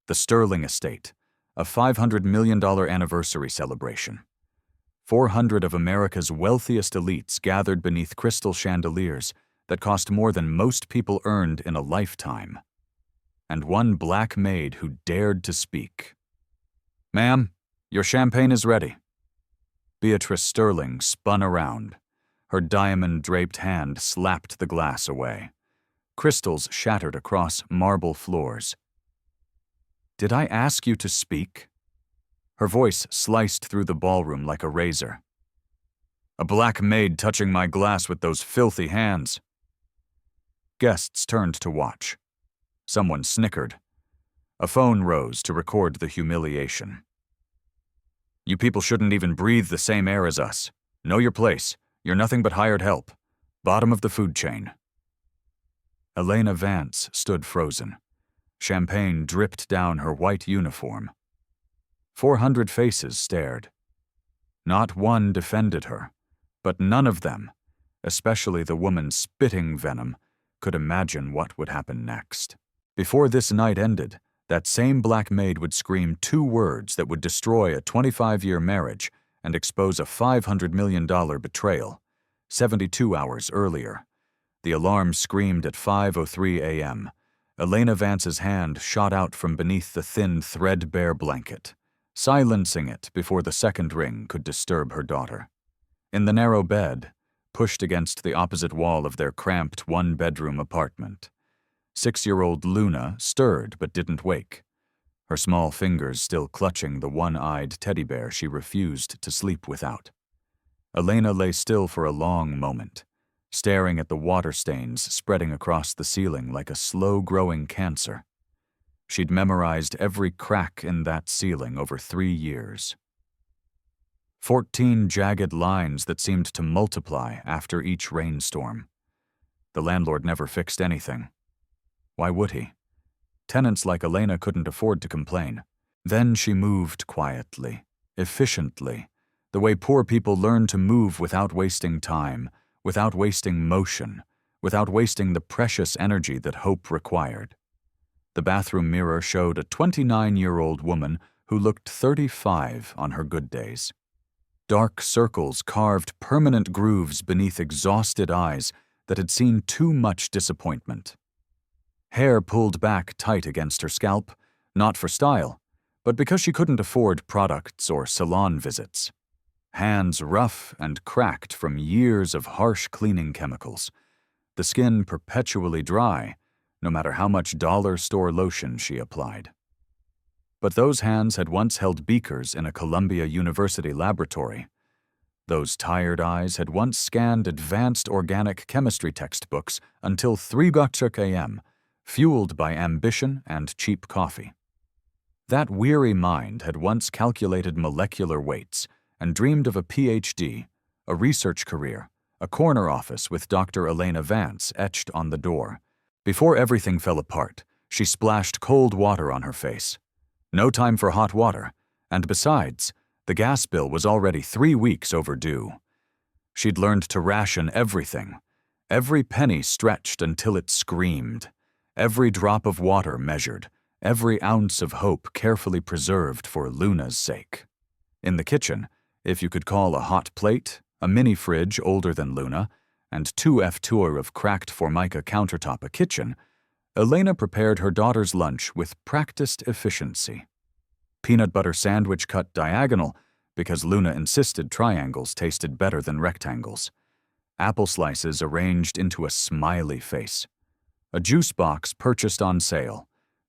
The Sterling Estate, a $500 million anniversary celebration. 400 of America's wealthiest elites gathered beneath crystal chandeliers that cost more than most people earned in a lifetime. And one black maid who dared to speak. "Ma'am, your champagne is ready." Beatrice Sterling spun around. Her diamond-draped hand slapped the glass away. Crystals shattered across marble floors. "Did I ask you to speak?" Her voice sliced through the ballroom like a razor. "A black maid touching my glass with those filthy hands." Guests turned to watch. Someone snickered. A phone rose to record the humiliation. "You people shouldn't even breathe the same air as us. Know your place. You're nothing but hired help. Bottom of the food chain." Elena Vance stood frozen. Champagne dripped down her white uniform. 400 faces stared. Not one defended her, but none of them, especially the woman spitting venom, could imagine what would happen next. Before this night ended, that same black maid would scream 2 words that would destroy a 25-year marriage and expose a $500 million betrayal. 72 hours earlier. The alarm screamed at 5:03 a.m. Elena Vance's hand shot out from beneath the thin, threadbare blanket, silencing it before the second ring could disturb her daughter. In the narrow bed, pushed against the opposite wall of their cramped one-bedroom apartment, 6-year-old Luna stirred but didn't wake, her small fingers still clutching the one-eyed teddy bear she refused to sleep without. Elena lay still for a long moment, staring at the water stains spreading across the ceiling like a slow-growing cancer. She'd memorized every crack in that ceiling over 3 years. 14 jagged lines that seemed to multiply after each rainstorm. The landlord never fixed anything. Why would he? Tenants like Elena couldn't afford to complain. Then she moved quietly, efficiently, the way poor people learn to move without wasting time, without wasting motion, without wasting the precious energy that hope required. The bathroom mirror showed a 29-year-old woman who looked 35 on her good days. Dark circles carved permanent grooves beneath exhausted eyes that had seen too much disappointment. Hair pulled back tight against her scalp, not for style, but because she couldn't afford products or salon visits. Hands rough and cracked from years of harsh cleaning chemicals. The skin perpetually dry, no matter how much dollar store lotion she applied. But those hands had once held beakers in a Columbia University laboratory. Those tired eyes had once scanned advanced organic chemistry textbooks until 3 a.m., fueled by ambition and cheap coffee. That weary mind had once calculated molecular weights and dreamed of a PhD, a research career, a corner office with Dr. Elena Vance etched on the door. Before everything fell apart, she splashed cold water on her face. No time for hot water, and besides, the gas bill was already 3 weeks overdue. She'd learned to ration everything, every penny stretched until it screamed, every drop of water measured, every ounce of hope carefully preserved for Luna's sake. In the kitchen, if you could call a hot plate, a mini-fridge older than Luna, and 2 F-tour of cracked Formica countertop a kitchen, Elena prepared her daughter's lunch with practiced efficiency. Peanut butter sandwich cut diagonal because Luna insisted triangles tasted better than rectangles. Apple slices arranged into a smiley face. A juice box purchased on sale,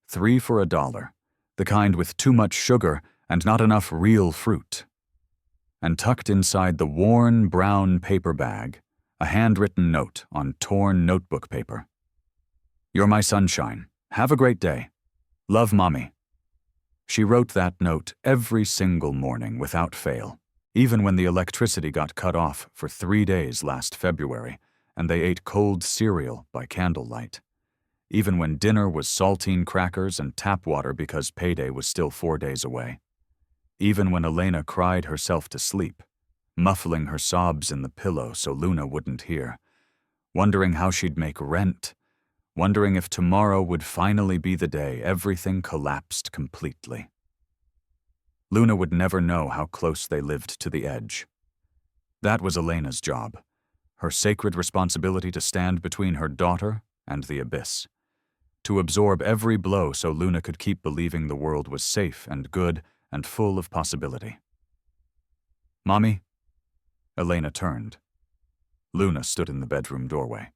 3 for $1, the kind with too much sugar and not enough real fruit. And tucked inside the worn brown paper bag, a handwritten note on torn notebook paper. "You're my sunshine. Have a great day. Love, Mommy." She wrote that note every single morning without fail, even when the electricity got cut off for 3 days last February and they ate cold cereal by candlelight. Even when dinner was saltine crackers and tap water because payday was still 4 days away. Even when Elena cried herself to sleep, muffling her sobs in the pillow so Luna wouldn't hear, wondering how she'd make rent, wondering if tomorrow would finally be the day everything collapsed completely. Luna would never know how close they lived to the edge. That was Elena's job, her sacred responsibility to stand between her daughter and the abyss, to absorb every blow so Luna could keep believing the world was safe and good and full of possibility. "Mommy?" Elena turned. Luna stood in the bedroom doorway.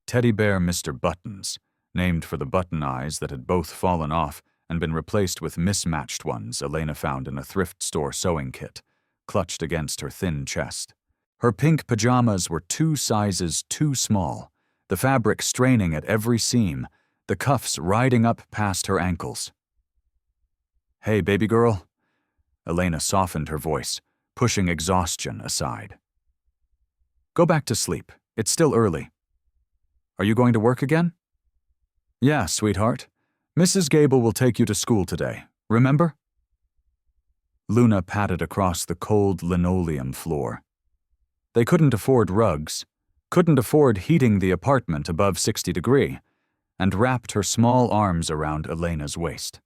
Teddy bear Mr. Buttons, named for the button eyes that had both fallen off and been replaced with mismatched ones Elena found in a thrift store sewing kit, clutched against her thin chest. Her pink pajamas were 2 sizes too small, the fabric straining at every seam, the cuffs riding up past her ankles. "Hey, baby girl." Elena softened her voice, pushing exhaustion aside. "Go back to sleep. It's still early. Are you going to work again?" "Yeah, sweetheart. Mrs. Gable will take you to school today, remember?" Luna patted across the cold linoleum floor. They couldn't afford rugs, couldn't afford heating the apartment above 60°, and wrapped her small arms around Elena's waist.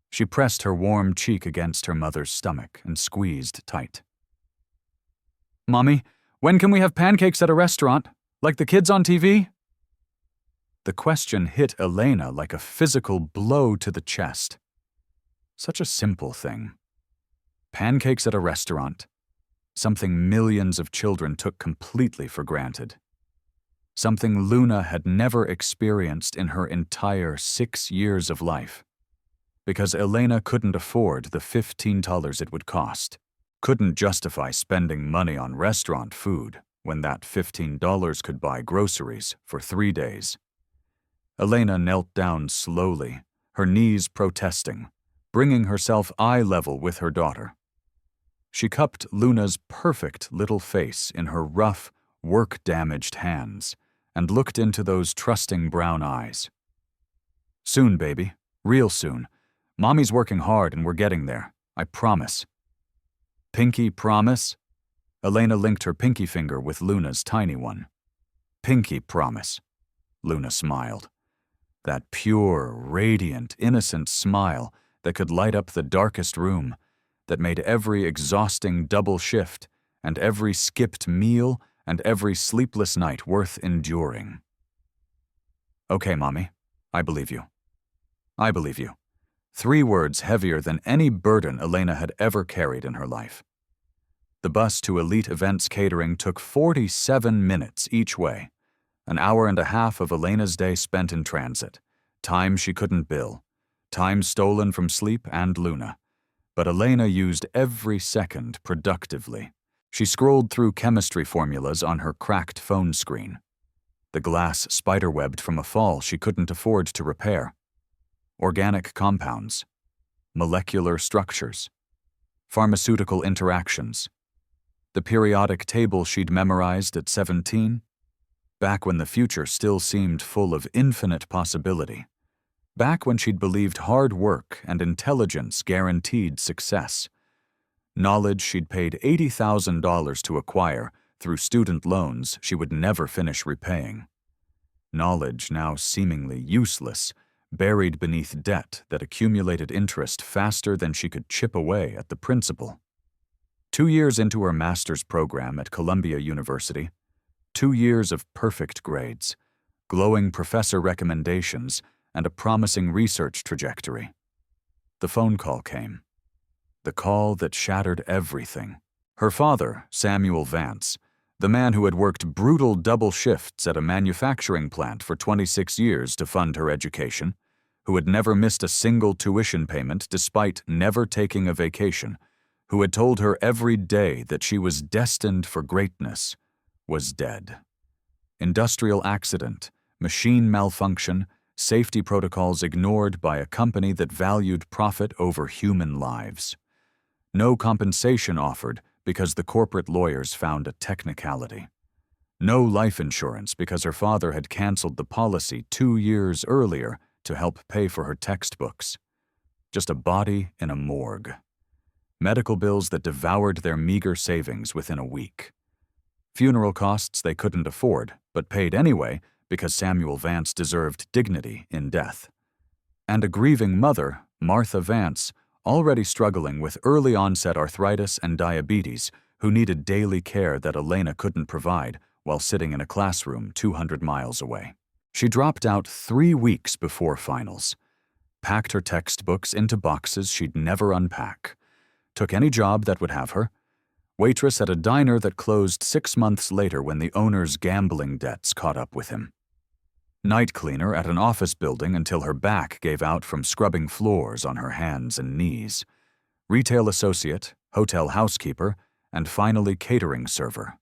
She pressed her warm cheek against her mother's stomach and squeezed tight. "Mommy, when can we have pancakes at a restaurant, like the kids on TV?" The question hit Elena like a physical blow to the chest. Such a simple thing. Pancakes at a restaurant. Something millions of children took completely for granted. Something Luna had never experienced in her entire 6 years of life. Because Elena couldn't afford the $15 it would cost, couldn't justify spending money on restaurant food when that $15 could buy groceries for 3 days. Elena knelt down slowly, her knees protesting, bringing herself eye level with her daughter. She cupped Luna's perfect little face in her rough, work-damaged hands and looked into those trusting brown eyes. "Soon, baby. Real soon. Mommy's working hard and we're getting there. I promise." "Pinky promise?" Elena linked her pinky finger with Luna's tiny one. "Pinky promise." Luna smiled. That pure, radiant, innocent smile that could light up the darkest room, that made every exhausting double shift and every skipped meal and every sleepless night worth enduring. "Okay, Mommy. I believe you. I believe you." 3 words heavier than any burden Elena had ever carried in her life. The bus to Elite Events Catering took 47 minutes each way, an hour and a half of Elena's day spent in transit, time she couldn't bill, time stolen from sleep and Luna. But Elena used every second productively. She scrolled through chemistry formulas on her cracked phone screen. The glass spiderwebbed from a fall she couldn't afford to repair. Organic compounds, molecular structures, pharmaceutical interactions. The periodic table she'd memorized at 17, back when the future still seemed full of infinite possibility. Back when she'd believed hard work and intelligence guaranteed success. Knowledge she'd paid $80,000 to acquire through student loans she would never finish repaying. Knowledge now seemingly useless, buried beneath debt that accumulated interest faster than she could chip away at the principal. 2 years into her master's program at Columbia University, 2 years of perfect grades, glowing professor recommendations, and a promising research trajectory. The phone call came. The call that shattered everything. Her father, Samuel Vance, the man who had worked brutal double shifts at a manufacturing plant for 26 years to fund her education, who had never missed a single tuition payment despite never taking a vacation, who had told her every day that she was destined for greatness, was dead. Industrial accident, machine malfunction, safety protocols ignored by a company that valued profit over human lives. No compensation offered because the corporate lawyers found a technicality. No life insurance because her father had canceled the policy 2 years earlier to help pay for her textbooks. Just a body in a morgue. Medical bills that devoured their meager savings within a week. Funeral costs they couldn't afford, but paid anyway because Samuel Vance deserved dignity in death. And a grieving mother, Martha Vance, already struggling with early-onset arthritis and diabetes, who needed daily care that Elena couldn't provide while sitting in a classroom 200 miles away. She dropped out 3 weeks before finals, packed her textbooks into boxes she'd never unpack, took any job that would have her, waitress at a diner that closed 6 months later when the owner's gambling debts caught up with him, night cleaner at an office building until her back gave out from scrubbing floors on her hands and knees, retail associate, hotel housekeeper, and finally catering server.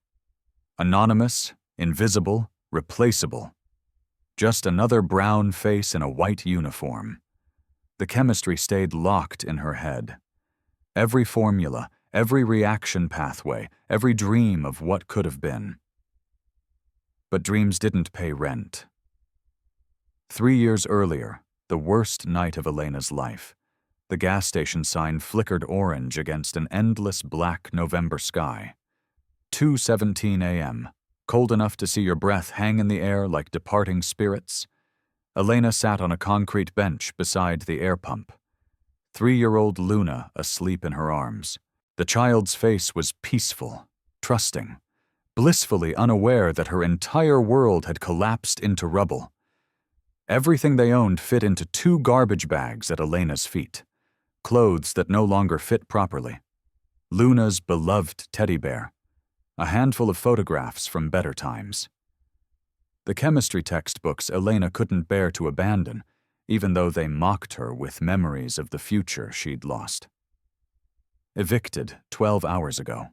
Anonymous, invisible, replaceable. Just another brown face in a white uniform. The chemistry stayed locked in her head. Every formula, every reaction pathway, every dream of what could have been. But dreams didn't pay rent. 3 years earlier, the worst night of Elena's life, the gas station sign flickered orange against an endless black November sky. 2:17 a.m., cold enough to see your breath hang in the air like departing spirits. Elena sat on a concrete bench beside the air pump. 3-year-old Luna asleep in her arms. The child's face was peaceful, trusting, blissfully unaware that her entire world had collapsed into rubble. Everything they owned fit into 2 garbage bags at Elena's feet. Clothes that no longer fit properly. Luna's beloved teddy bear. A handful of photographs from better times. The chemistry textbooks Elena couldn't bear to abandon, even though they mocked her with memories of the future she'd lost. Evicted 12 hours ago.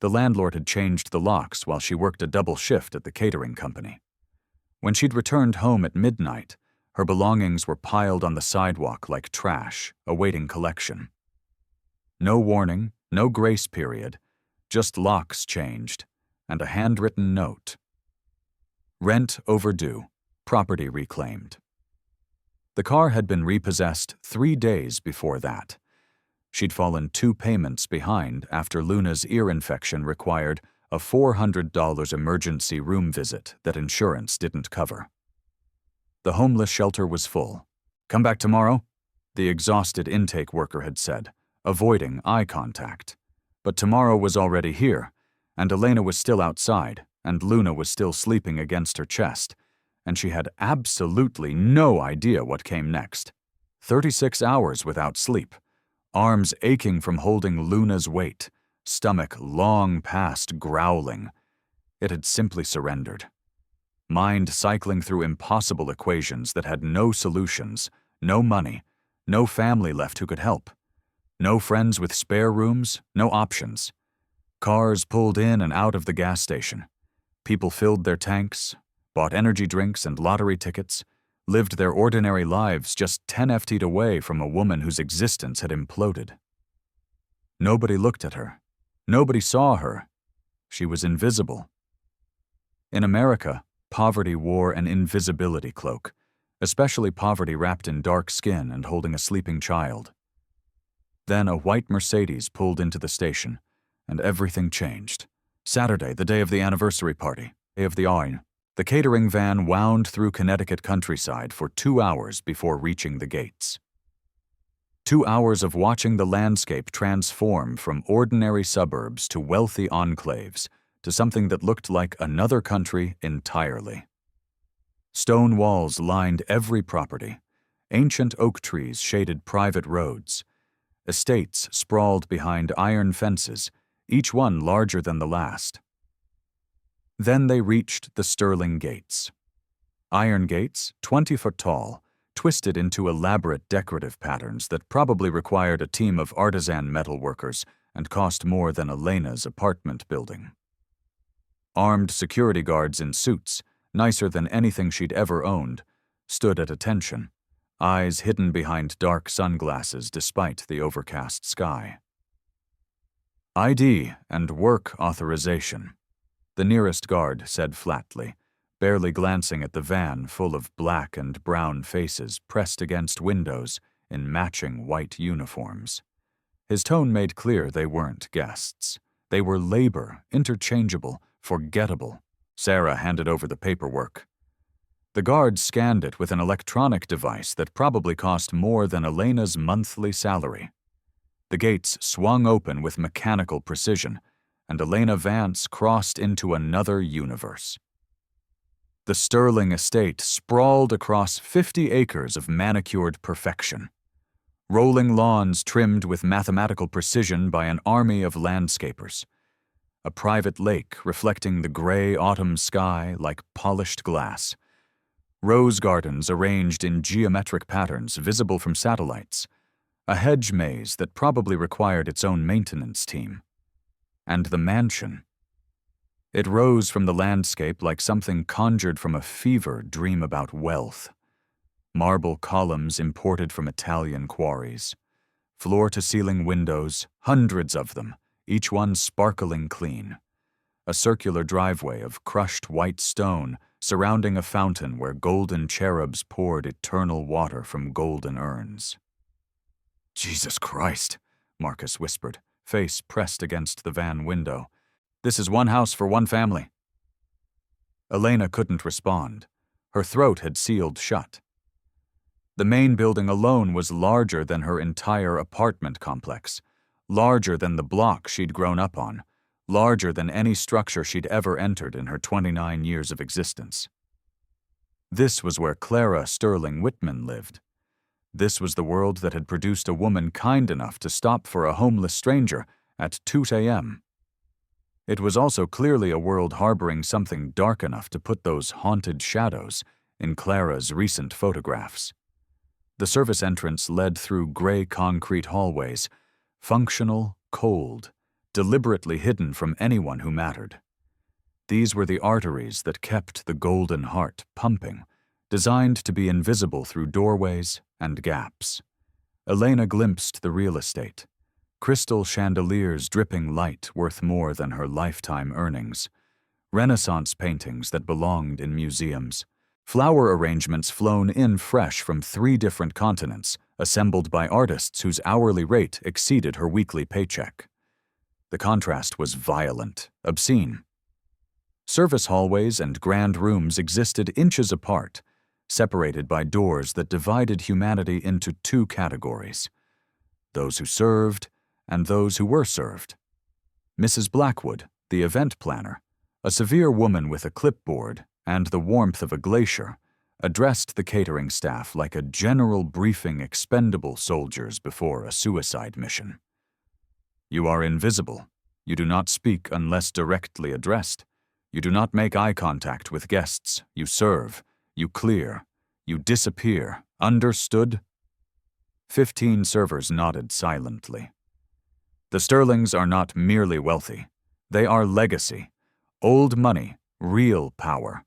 The landlord had changed the locks while she worked a double shift at the catering company. When she'd returned home at midnight, her belongings were piled on the sidewalk like trash, awaiting collection. No warning, no grace period, just locks changed, and a handwritten note. Rent overdue, property reclaimed. The car had been repossessed 3 days before that. She'd fallen 2 payments behind after Luna's ear infection required a $400 emergency room visit that insurance didn't cover. The homeless shelter was full. "Come back tomorrow," the exhausted intake worker had said, avoiding eye contact. But tomorrow was already here, and Elena was still outside, and Luna was still sleeping against her chest, and she had absolutely no idea what came next. 36 hours without sleep, arms aching from holding Luna's weight, stomach long past growling. It had simply surrendered. Mind cycling through impossible equations that had no solutions, no money, no family left who could help. No friends with spare rooms, no options. Cars pulled in and out of the gas station. People filled their tanks, bought energy drinks and lottery tickets, lived their ordinary lives just 10 feet away from a woman whose existence had imploded. Nobody looked at her. Nobody saw her. She was invisible. In America, poverty wore an invisibility cloak, especially poverty wrapped in dark skin and holding a sleeping child. Then a white Mercedes pulled into the station, and everything changed. Saturday, the day of the anniversary party, day of the Oin. The catering van wound through Connecticut countryside for 2 hours before reaching the gates. 2 hours of watching the landscape transform from ordinary suburbs to wealthy enclaves to something that looked like another country entirely. Stone walls lined every property. Ancient oak trees shaded private roads. Estates sprawled behind iron fences, each one larger than the last. Then they reached the Sterling Gates. Iron gates, 20 foot tall, twisted into elaborate decorative patterns that probably required a team of artisan metal workers and cost more than Elena's apartment building. Armed security guards in suits, nicer than anything she'd ever owned, stood at attention, eyes hidden behind dark sunglasses despite the overcast sky. ID and work authorization, the nearest guard said flatly, barely glancing at the van full of black and brown faces pressed against windows in matching white uniforms. His tone made clear they weren't guests. They were labor, interchangeable, forgettable, Sarah handed over the paperwork. The guard scanned it with an electronic device that probably cost more than Elena's monthly salary. The gates swung open with mechanical precision, and Elena Vance crossed into another universe. The Sterling estate sprawled across 50 acres of manicured perfection. Rolling lawns trimmed with mathematical precision by an army of landscapers. A private lake reflecting the gray autumn sky like polished glass. Rose gardens arranged in geometric patterns visible from satellites. A hedge maze that probably required its own maintenance team. And the mansion. It rose from the landscape like something conjured from a fever dream about wealth. Marble columns imported from Italian quarries. Floor-to-ceiling windows, hundreds of them, each one sparkling clean. A circular driveway of crushed white stone surrounding a fountain where golden cherubs poured eternal water from golden urns. "Jesus Christ," Marcus whispered, face pressed against the van window. "This is one house for one family." Elena couldn't respond. Her throat had sealed shut. The main building alone was larger than her entire apartment complex, larger than the block she'd grown up on, larger than any structure she'd ever entered in her 29 years of existence. This was where Clara Sterling Whitman lived. This was the world that had produced a woman kind enough to stop for a homeless stranger at 2 a.m. It was also clearly a world harboring something dark enough to put those haunted shadows in Clara's recent photographs. The service entrance led through gray concrete hallways, functional, cold, deliberately hidden from anyone who mattered. These were the arteries that kept the golden heart pumping, designed to be invisible through doorways and gaps. Elena glimpsed the real estate. Crystal chandeliers dripping light worth more than her lifetime earnings. Renaissance paintings that belonged in museums. Flower arrangements flown in fresh from 3 different continents, assembled by artists whose hourly rate exceeded her weekly paycheck. The contrast was violent, obscene. Service hallways and grand rooms existed inches apart, separated by doors that divided humanity into 2 categories: those who served and those who were served. Mrs. Blackwood, the event planner, a severe woman with a clipboard and the warmth of a glacier, addressed the catering staff like a general briefing expendable soldiers before a suicide mission. "You are invisible. You do not speak unless directly addressed. You do not make eye contact with guests. You serve. You clear. You disappear. Understood?" 15 servers nodded silently. The Sterlings are not merely wealthy. They are legacy. Old money, real power.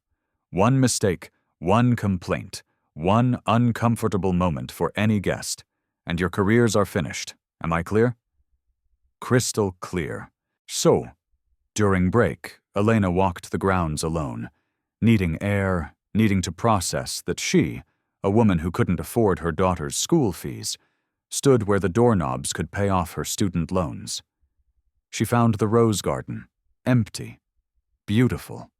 One mistake, one complaint, one uncomfortable moment for any guest, and your careers are finished. Am I clear? Crystal clear. So, during break, Elena walked the grounds alone, needing air, needing to process that she, a woman who couldn't afford her daughter's school fees, stood where the doorknobs could pay off her student loans. She found the rose garden, empty, beautiful.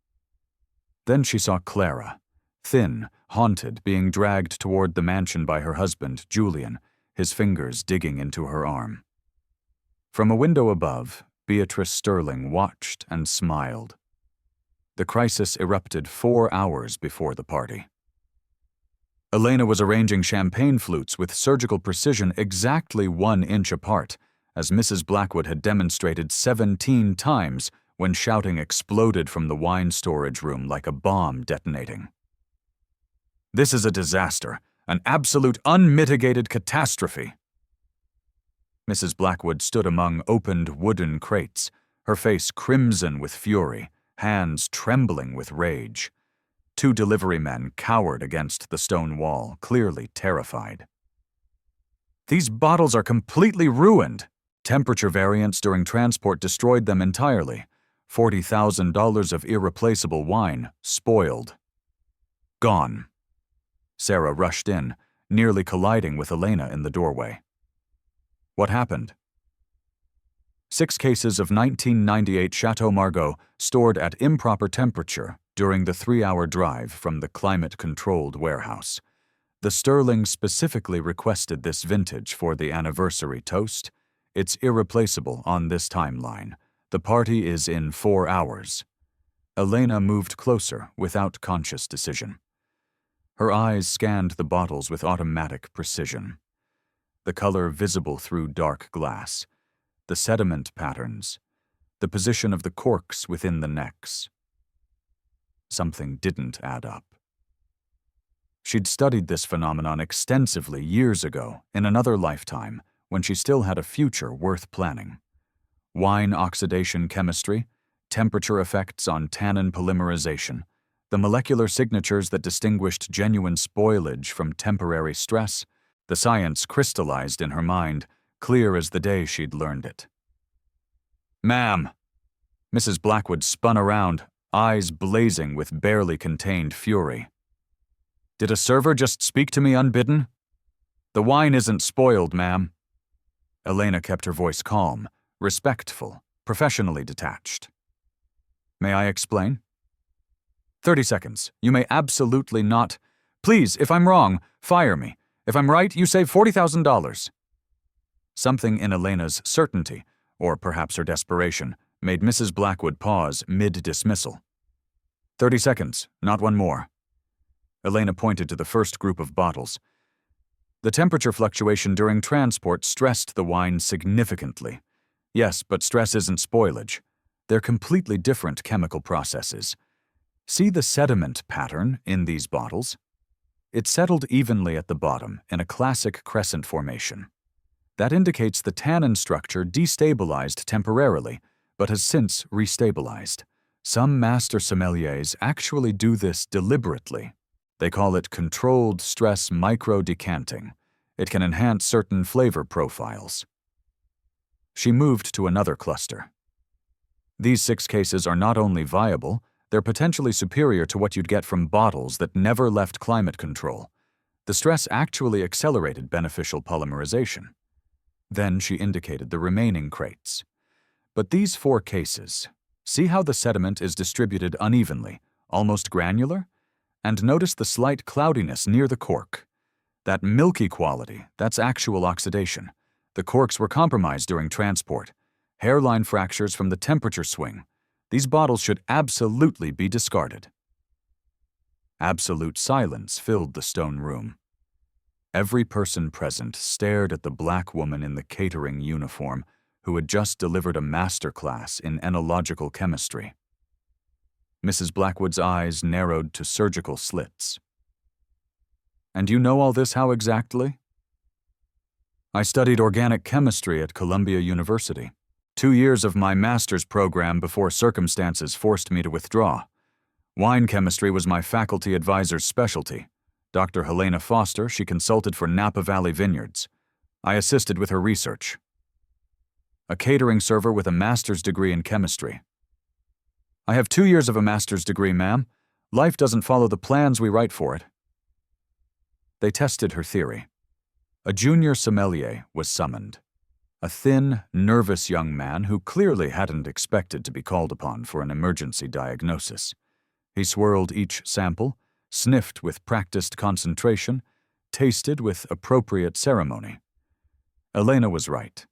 Then she saw Clara, thin, haunted, being dragged toward the mansion by her husband, Julian, his fingers digging into her arm. From a window above, Beatrice Sterling watched and smiled. The crisis erupted 4 hours before the party. Elena was arranging champagne flutes with surgical precision exactly 1 inch apart, as Mrs. Blackwood had demonstrated 17 times when shouting exploded from the wine storage room like a bomb detonating. "This is a disaster, an absolute unmitigated catastrophe." Mrs. Blackwood stood among opened wooden crates, her face crimson with fury, hands trembling with rage. 2 delivery men cowered against the stone wall, clearly terrified. "These bottles are completely ruined. Temperature variance during transport destroyed them entirely. $40,000 of irreplaceable wine, spoiled. Gone." Sarah rushed in, nearly colliding with Elena in the doorway. "What happened?" 6 cases of 1998 Chateau Margaux stored at improper temperature, during the 3-hour drive from the climate-controlled warehouse. The Sterling specifically requested this vintage for the anniversary toast. It's irreplaceable on this timeline. The party is in 4 hours. Elena moved closer without conscious decision. Her eyes scanned the bottles with automatic precision. The color visible through dark glass, the sediment patterns, the position of the corks within the necks. Something didn't add up. She'd studied this phenomenon extensively years ago, in another lifetime, when she still had a future worth planning. Wine oxidation chemistry, temperature effects on tannin polymerization, the molecular signatures that distinguished genuine spoilage from temporary stress, the science crystallized in her mind, clear as the day she'd learned it. "Ma'am!" Mrs. Blackwood spun around, eyes blazing with barely contained fury. "Did a server just speak to me unbidden? The wine isn't spoiled, ma'am." Elena kept her voice calm, respectful, professionally detached. "May I explain?" 30 seconds. You may absolutely not. Please, if I'm wrong, fire me. If I'm right, you save $40,000. Something in Elena's certainty, or perhaps her desperation, made Mrs. Blackwood pause mid-dismissal. 30 seconds, not one more. Elena pointed to the first group of bottles. The temperature fluctuation during transport stressed the wine significantly. Yes, but stress isn't spoilage. They're completely different chemical processes. See the sediment pattern in these bottles? It settled evenly at the bottom in a classic crescent formation. That indicates the tannin structure destabilized temporarily, but has since restabilized. Some master sommeliers actually do this deliberately. They call it controlled stress micro-decanting. It can enhance certain flavor profiles. She moved to another cluster. These 6 cases are not only viable, they're potentially superior to what you'd get from bottles that never left climate control. The stress actually accelerated beneficial polymerization. Then she indicated the remaining crates. But these 4 cases, see how the sediment is distributed unevenly, almost granular? And notice the slight cloudiness near the cork. That milky quality, that's actual oxidation. The corks were compromised during transport. Hairline fractures from the temperature swing. These bottles should absolutely be discarded. Absolute silence filled the stone room. Every person present stared at the black woman in the catering uniform who had just delivered a master class in enological chemistry. Mrs. Blackwood's eyes narrowed to surgical slits. "And you know all this how exactly?" "I studied organic chemistry at Columbia University. 2 years of my master's program before circumstances forced me to withdraw. Wine chemistry was my faculty advisor's specialty. Dr. Helena Foster, she consulted for Napa Valley Vineyards. I assisted with her research. A catering server with a master's degree in chemistry. I have 2 years of a master's degree, ma'am. Life doesn't follow the plans we write for it." They tested her theory. A junior sommelier was summoned. A thin, nervous young man who clearly hadn't expected to be called upon for an emergency diagnosis. He swirled each sample, sniffed with practiced concentration, tasted with appropriate ceremony. Elena was right.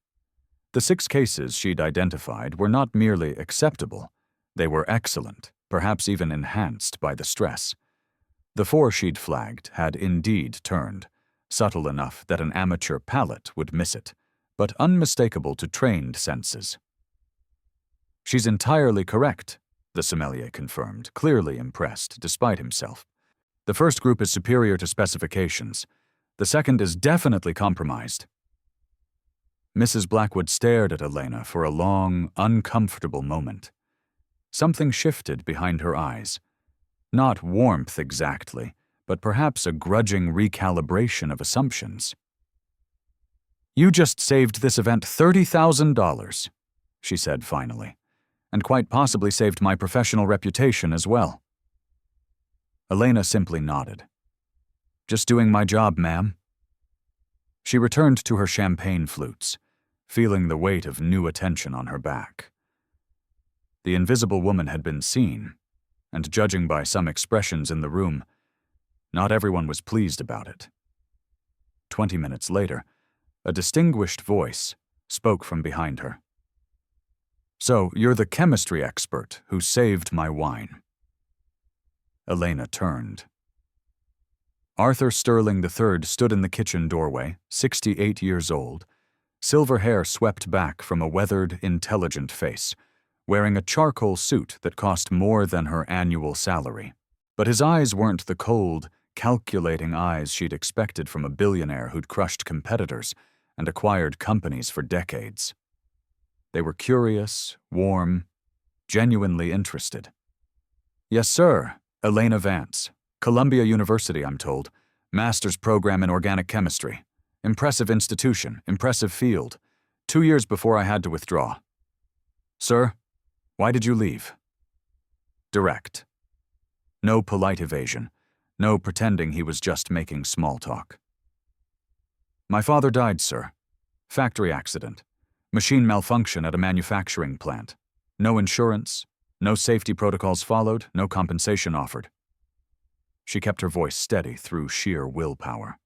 The 6 cases she'd identified were not merely acceptable, they were excellent, perhaps even enhanced by the stress. The 4 she'd flagged had indeed turned, subtle enough that an amateur palate would miss it, but unmistakable to trained senses. "She's entirely correct," the sommelier confirmed, clearly impressed, despite himself. "The first group is superior to specifications. The second is definitely compromised." Mrs. Blackwood stared at Elena for a long, uncomfortable moment. Something shifted behind her eyes. Not warmth exactly, but perhaps a grudging recalibration of assumptions. "You just saved this event $30,000, she said finally, "and quite possibly saved my professional reputation as well." Elena simply nodded. "Just doing my job, ma'am." She returned to her champagne flutes, feeling the weight of new attention on her back. The invisible woman had been seen, and judging by some expressions in the room, not everyone was pleased about it. 20 minutes later, a distinguished voice spoke from behind her. "So, you're the chemistry expert who saved my wine." Elena turned. Arthur Sterling III stood in the kitchen doorway, 68 years old, silver hair swept back from a weathered, intelligent face, wearing a charcoal suit that cost more than her annual salary. But his eyes weren't the cold, calculating eyes she'd expected from a billionaire who'd crushed competitors and acquired companies for decades. They were curious, warm, genuinely interested. "Yes, sir. Elena Vance. Columbia University, I'm told. Master's program in organic chemistry. Impressive institution, impressive field. 2 years before I had to withdraw." "Sir, why did you leave?" Direct. No polite evasion. No pretending he was just making small talk. "My father died, sir. Factory accident. Machine malfunction at a manufacturing plant. No insurance, no safety protocols followed, no compensation offered." She kept her voice steady through sheer willpower.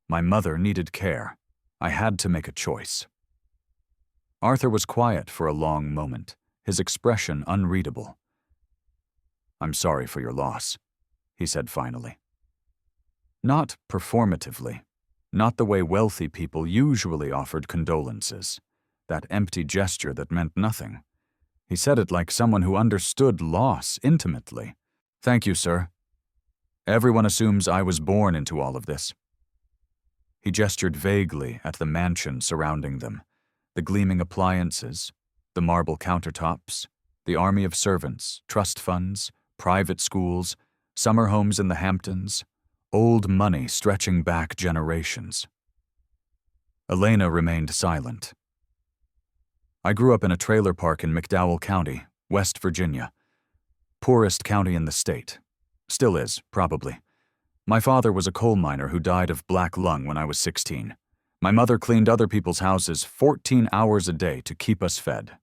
"My mother needed care. I had to make a choice." Arthur was quiet for a long moment, his expression unreadable. "I'm sorry for your loss," he said finally. Not performatively, not the way wealthy people usually offered condolences, that empty gesture that meant nothing. He said it like someone who understood loss intimately. "Thank you, sir. Everyone assumes I was born into all of this." He gestured vaguely at the mansion surrounding them, the gleaming appliances, the marble countertops, the army of servants, trust funds, private schools, summer homes in the Hamptons, old money stretching back generations. Elena remained silent. "I grew up in a trailer park in McDowell County, West Virginia. Poorest county in the state. Still is, probably. My father was a coal miner who died of black lung when I was 16. My mother cleaned other people's houses 14 hours a day to keep us fed."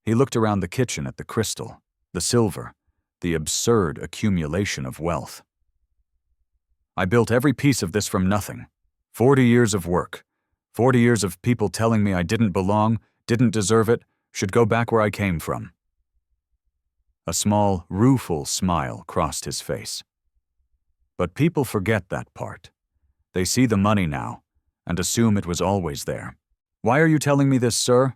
He looked around the kitchen at the crystal, the silver, the absurd accumulation of wealth. "I built every piece of this from nothing. 40 years of work. 40 years of people telling me I didn't belong, didn't deserve it, should go back where I came from." A small, rueful smile crossed his face. "But people forget that part. They see the money now and assume it was always there. Why are you telling me this, sir?"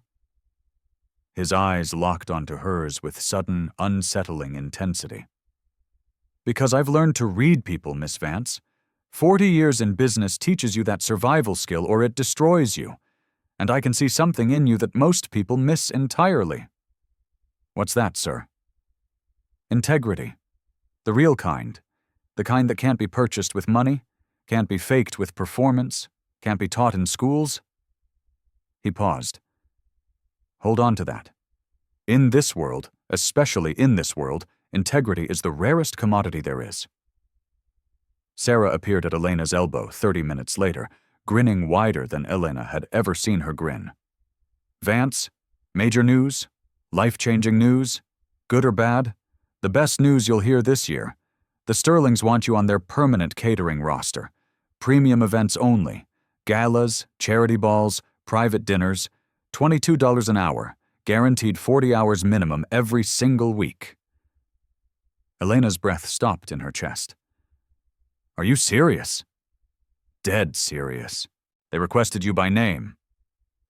His eyes locked onto hers with sudden, unsettling intensity. "Because I've learned to read people, Miss Vance. 40 years in business teaches you that survival skill or it destroys you, and I can see something in you that most people miss entirely." "What's that, sir?" "Integrity. The real kind. The kind that can't be purchased with money, can't be faked with performance, can't be taught in schools." He paused. "Hold on to that. In this world, especially in this world, integrity is the rarest commodity there is." Sarah appeared at Elena's elbow 30 minutes later, grinning wider than Elena had ever seen her grin. "Vance, major news? Life-changing news? Good or bad? The best news you'll hear this year. The Sterlings want you on their permanent catering roster. Premium events only. Galas, charity balls, private dinners. $22 an hour. Guaranteed 40 hours minimum every single week." Elena's breath stopped in her chest. "Are you serious?" "Dead serious. They requested you by name."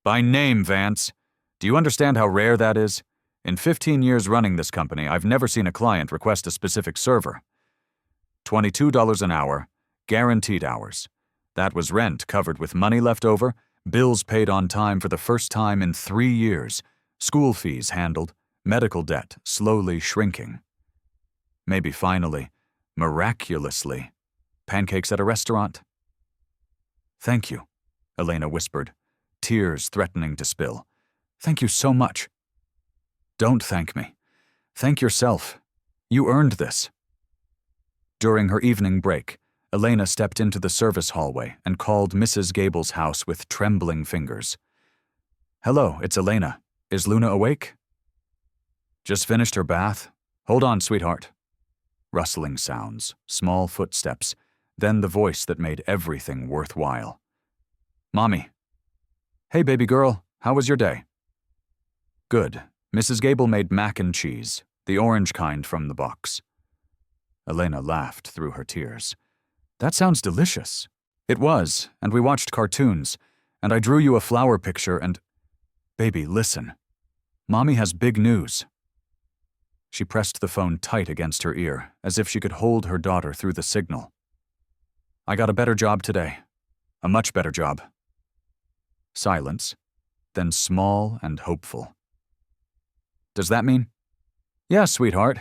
"By name, Vance. Do you understand how rare that is? In 15 years running this company, I've never seen a client request a specific server. $22 an hour, guaranteed hours. That was rent covered with money left over, bills paid on time for the first time in 3 years, school fees handled, medical debt slowly shrinking. Maybe finally, miraculously, pancakes at a restaurant." "Thank you," Elena whispered, tears threatening to spill. "Thank you so much." "Don't thank me. Thank yourself. You earned this." During her evening break, Elena stepped into the service hallway and called Mrs. Gable's house with trembling fingers. "Hello, it's Elena. Is Luna awake?" "Just finished her bath. Hold on, sweetheart. Rustling sounds, small footsteps, then the voice that made everything worthwhile. Mommy. Hey, baby girl, how was your day? Good. Mrs. Gable made mac and cheese, the orange kind from the box. Elena laughed through her tears. That sounds delicious. It was, and we watched cartoons, and I drew you a flower picture and… Baby, listen. Mommy has big news. She pressed the phone tight against her ear, as if she could hold her daughter through the signal. I got a better job today. A much better job. Silence, then small and hopeful. Does that mean? Yeah, sweetheart.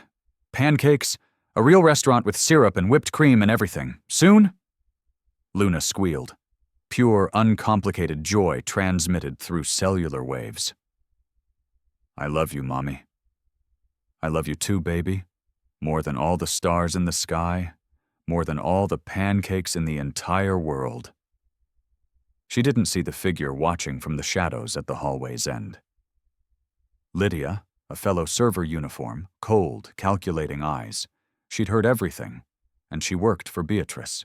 Pancakes, a real restaurant with syrup and whipped cream and everything. Soon? Luna squealed. Pure, uncomplicated joy transmitted through cellular waves. I love you, Mommy. I love you too, baby. More than all the stars in the sky, more than all the pancakes in the entire world. She didn't see the figure watching from the shadows at the hallway's end. Lydia, a fellow server uniform, cold, calculating eyes. She'd heard everything, and she worked for Beatrice.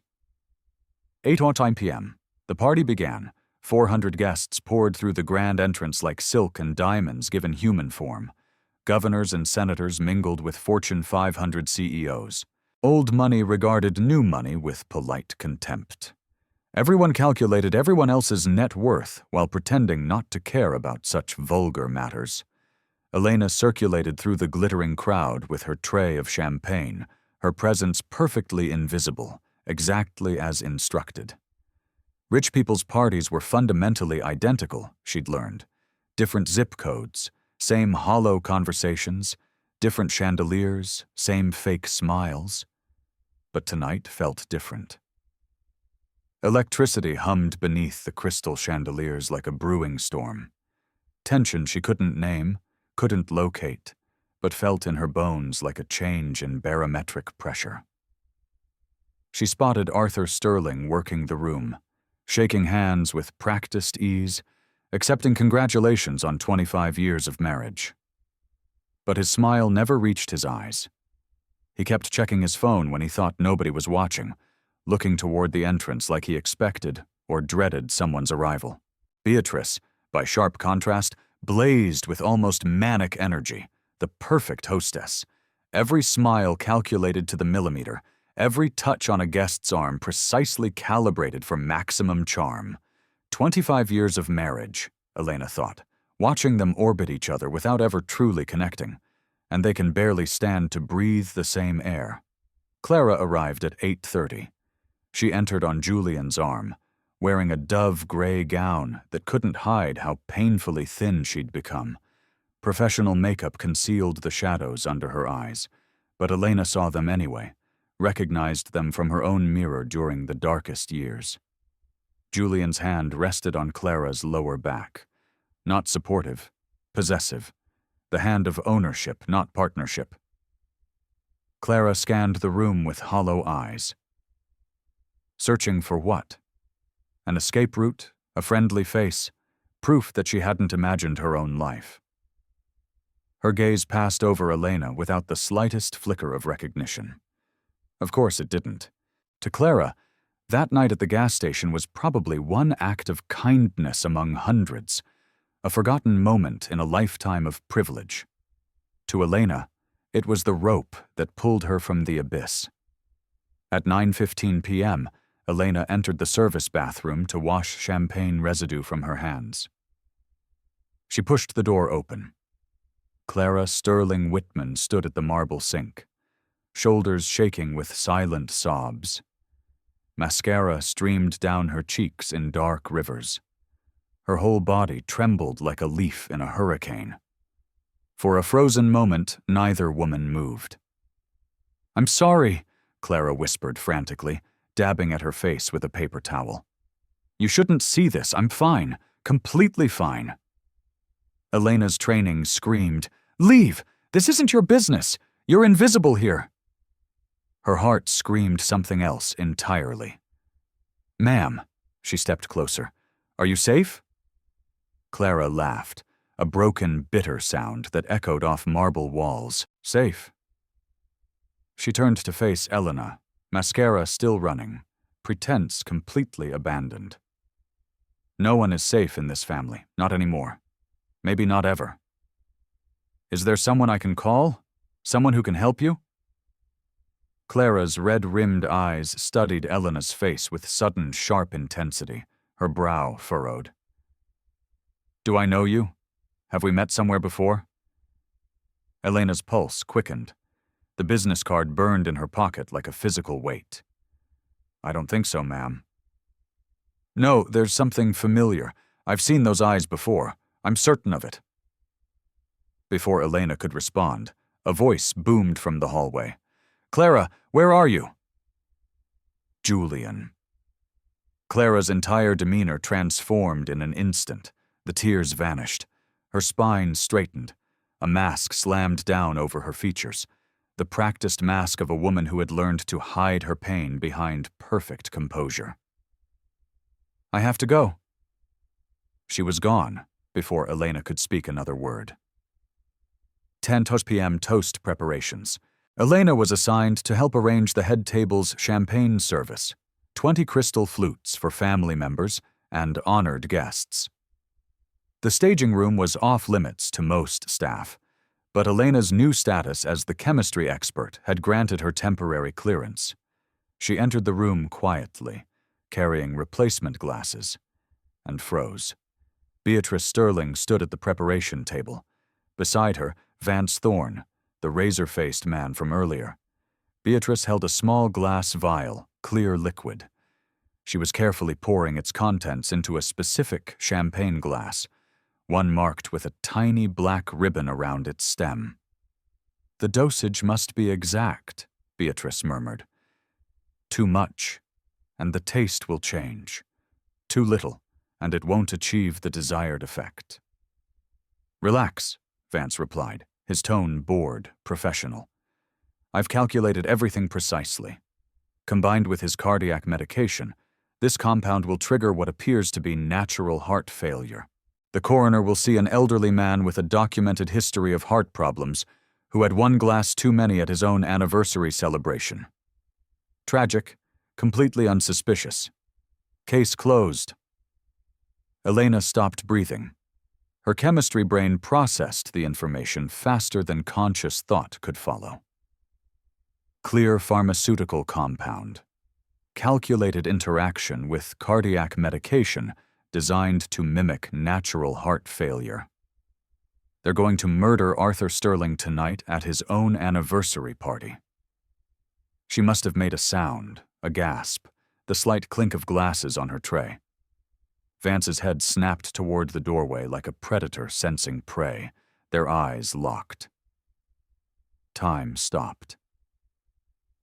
8:00 p.m. The party began. 400 guests poured through the grand entrance like silk and diamonds given human form. Governors and senators mingled with Fortune 500 CEOs. Old money regarded new money with polite contempt. Everyone calculated everyone else's net worth while pretending not to care about such vulgar matters. Elena circulated through the glittering crowd with her tray of champagne, her presence perfectly invisible, exactly as instructed. Rich people's parties were fundamentally identical, she'd learned. Different zip codes, same hollow conversations, different chandeliers, same fake smiles. But tonight felt different. Electricity hummed beneath the crystal chandeliers like a brewing storm. Tension she couldn't name, couldn't locate, but felt in her bones like a change in barometric pressure. She spotted Arthur Sterling working the room, shaking hands with practiced ease, accepting congratulations on 25 years of marriage. But his smile never reached his eyes. He kept checking his phone when he thought nobody was watching, looking toward the entrance like he expected or dreaded someone's arrival. Beatrice, by sharp contrast, blazed with almost manic energy, the perfect hostess. Every smile calculated to the millimeter, every touch on a guest's arm precisely calibrated for maximum charm. 25 years of marriage, Elena thought, watching them orbit each other without ever truly connecting, and they can barely stand to breathe the same air. Clara arrived at 8:30. She entered on Julian's arm, wearing a dove-gray gown that couldn't hide how painfully thin she'd become. Professional makeup concealed the shadows under her eyes, but Elena saw them anyway, recognized them from her own mirror during the darkest years. Julian's hand rested on Clara's lower back. Not supportive, possessive. The hand of ownership, not partnership. Clara scanned the room with hollow eyes. Searching for what? An escape route, a friendly face, proof that she hadn't imagined her own life. Her gaze passed over Elena without the slightest flicker of recognition. Of course it didn't. To Clara, that night at the gas station was probably one act of kindness among hundreds, a forgotten moment in a lifetime of privilege. To Elena, it was the rope that pulled her from the abyss. At 9:15 p.m., Elena entered the service bathroom to wash champagne residue from her hands. She pushed the door open. Clara Sterling Whitman stood at the marble sink, shoulders shaking with silent sobs. Mascara streamed down her cheeks in dark rivers. Her whole body trembled like a leaf in a hurricane. For a frozen moment, neither woman moved. "I'm sorry," Clara whispered frantically, dabbing at her face with a paper towel. "You shouldn't see this. I'm fine. Completely fine." Elena's training screamed, "Leave! This isn't your business! You're invisible here!" Her heart screamed something else entirely. "Ma'am," she stepped closer, "are you safe?" Clara laughed, a broken, bitter sound that echoed off marble walls. "Safe? She turned to face Elena, mascara still running, pretense completely abandoned. No one is safe in this family, not anymore. Maybe not ever. Is there someone I can call? Someone who can help you? Clara's red-rimmed eyes studied Elena's face with sudden, sharp intensity, her brow furrowed. Do I know you? Have we met somewhere before? Elena's pulse quickened. The business card burned in her pocket like a physical weight. I don't think so, ma'am. No, there's something familiar. I've seen those eyes before. I'm certain of it. Before Elena could respond, a voice boomed from the hallway. Clara, where are you? Julian. Clara's entire demeanor transformed in an instant. The tears vanished. Her spine straightened. A mask slammed down over her features. The practiced mask of a woman who had learned to hide her pain behind perfect composure. I have to go. She was gone before Elena could speak another word. 10 p.m. toast preparations. Elena was assigned to help arrange the head table's champagne service, 20 crystal flutes for family members and honored guests. The staging room was off-limits to most staff, but Elena's new status as the chemistry expert had granted her temporary clearance. She entered the room quietly, carrying replacement glasses, and froze. Beatrice Sterling stood at the preparation table. Beside her, Vance Thorne, the razor-faced man from earlier. Beatrice held a small glass vial, clear liquid. She was carefully pouring its contents into a specific champagne glass, one marked with a tiny black ribbon around its stem. The dosage must be exact, Beatrice murmured. Too much, and the taste will change. Too little, and it won't achieve the desired effect. Relax, Vance replied, his tone bored, professional. I've calculated everything precisely. Combined with his cardiac medication, this compound will trigger what appears to be natural heart failure. The coroner will see an elderly man with a documented history of heart problems who had one glass too many at his own anniversary celebration. Tragic, completely unsuspicious. Case closed. Elena stopped breathing. Her chemistry brain processed the information faster than conscious thought could follow. Clear pharmaceutical compound. Calculated interaction with cardiac medication designed to mimic natural heart failure. They're going to murder Arthur Sterling tonight at his own anniversary party. She must have made a sound, a gasp, the slight clink of glasses on her tray. Vance's head snapped toward the doorway like a predator sensing prey, their eyes locked. Time stopped.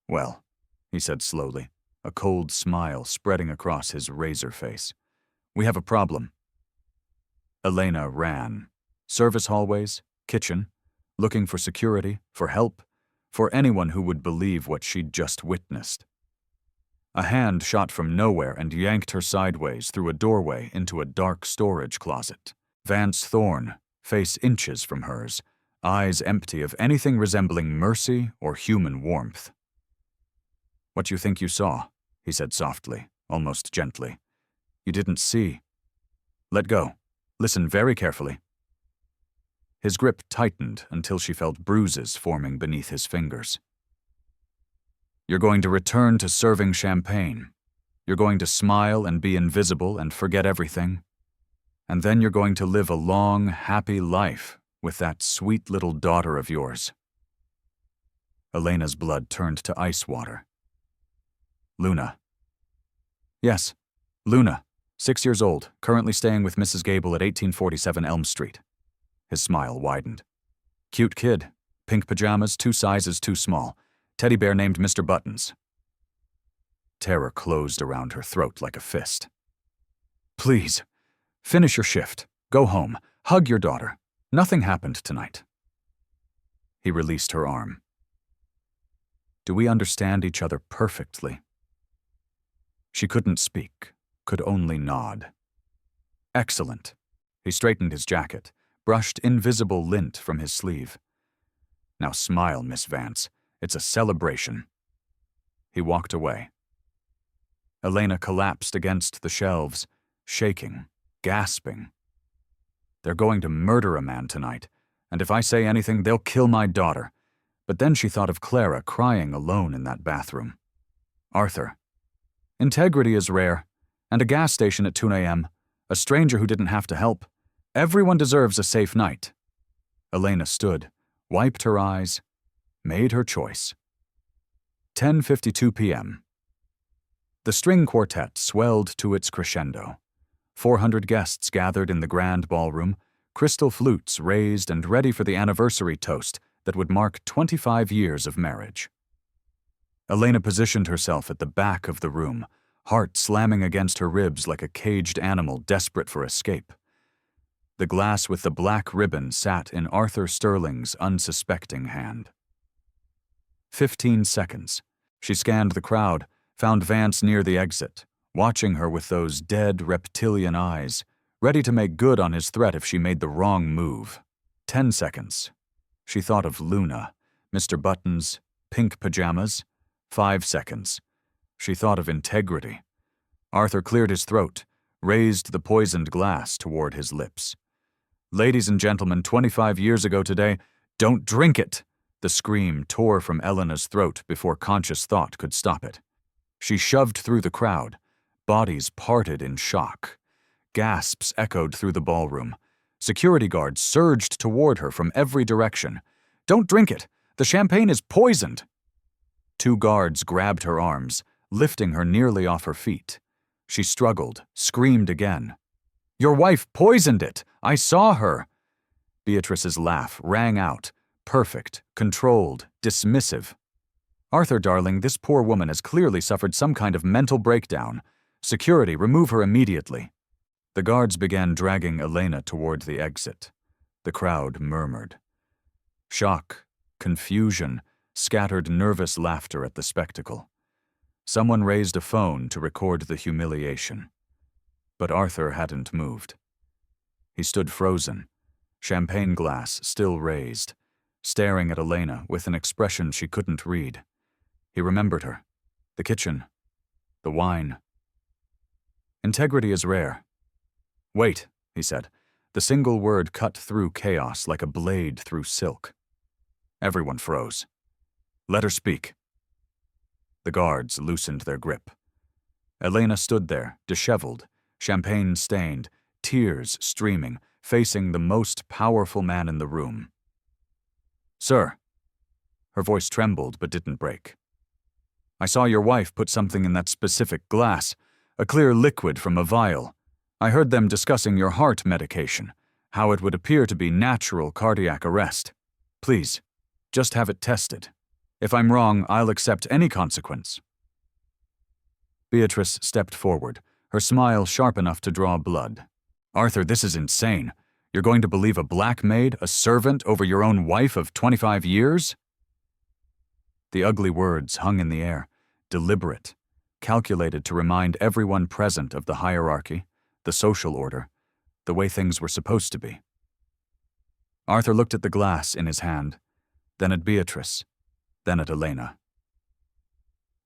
Well, he said slowly, a cold smile spreading across his razor face. We have a problem. Elena ran. Service hallways, kitchen, looking for security, for help, for anyone who would believe what she'd just witnessed. A hand shot from nowhere and yanked her sideways through a doorway into a dark storage closet. Vance Thorne, face inches from hers, eyes empty of anything resembling mercy or human warmth. What you think you saw, he said softly, almost gently. You didn't see. Let go. Listen very carefully. His grip tightened until she felt bruises forming beneath his fingers. You're going to return to serving champagne. You're going to smile and be invisible and forget everything. And then you're going to live a long, happy life with that sweet little daughter of yours. Elena's blood turned to ice water. Luna. Yes, Luna, 6 years old, currently staying with Mrs. Gable at 1847 Elm Street. His smile widened. Cute kid, pink pajamas, 2 sizes too small. Teddy bear named Mr. Buttons. Terror closed around her throat like a fist. Please, finish your shift. Go home. Hug your daughter. Nothing happened tonight. He released her arm. Do we understand each other perfectly? She couldn't speak, could only nod. Excellent. He straightened his jacket, brushed invisible lint from his sleeve. Now smile, Miss Vance. It's a celebration." He walked away. Elena collapsed against the shelves, shaking, gasping. "They're going to murder a man tonight, and if I say anything, they'll kill my daughter." But then she thought of Clara crying alone in that bathroom. Arthur. Integrity is rare, and a gas station at 2 a.m., a stranger who didn't have to help. Everyone deserves a safe night. Elena stood, wiped her eyes, made her choice. 10:52 p.m. The string quartet swelled to its crescendo. 400 guests gathered in the grand ballroom, crystal flutes raised and ready for the anniversary toast that would mark 25 years of marriage. Elena positioned herself at the back of the room, heart slamming against her ribs like a caged animal desperate for escape. The glass with the black ribbon sat in Arthur Sterling's unsuspecting hand. 15 seconds. She scanned the crowd, found Vance near the exit, watching her with those dead reptilian eyes, ready to make good on his threat if she made the wrong move. 10 seconds. She thought of Luna, Mr. Button's pink pajamas. 5 seconds. She thought of integrity. Arthur cleared his throat, raised the poisoned glass toward his lips. "Ladies and gentlemen, 25 years ago today, don't drink it!" The scream tore from Elena's throat before conscious thought could stop it. She shoved through the crowd. Bodies parted in shock. Gasps echoed through the ballroom. Security guards surged toward her from every direction. "Don't drink it! The champagne is poisoned!" 2 guards grabbed her arms, lifting her nearly off her feet. She struggled, screamed again. "Your wife poisoned it! I saw her!" Beatrice's laugh rang out, perfect, controlled, dismissive. "Arthur, darling, this poor woman has clearly suffered some kind of mental breakdown. Security, remove her immediately." The guards began dragging Elena toward the exit. The crowd murmured. Shock, confusion, scattered nervous laughter at the spectacle. Someone raised a phone to record the humiliation. But Arthur hadn't moved. He stood frozen, champagne glass still raised, staring at Elena with an expression she couldn't read. He remembered her. The kitchen. The wine. Integrity is rare. "Wait," he said. The single word cut through chaos like a blade through silk. Everyone froze. "Let her speak." The guards loosened their grip. Elena stood there, disheveled, champagne-stained, tears streaming, facing the most powerful man in the room. "Sir." Her voice trembled but didn't break. "I saw your wife put something in that specific glass, a clear liquid from a vial. I heard them discussing your heart medication, how it would appear to be natural cardiac arrest. Please, just have it tested. If I'm wrong, I'll accept any consequence." Beatrice stepped forward, her smile sharp enough to draw blood. "Arthur, this is insane. You're going to believe a black maid, a servant, over your own wife of 25 years? The ugly words hung in the air, deliberate, calculated to remind everyone present of the hierarchy, the social order, the way things were supposed to be. Arthur looked at the glass in his hand, then at Beatrice, then at Elena.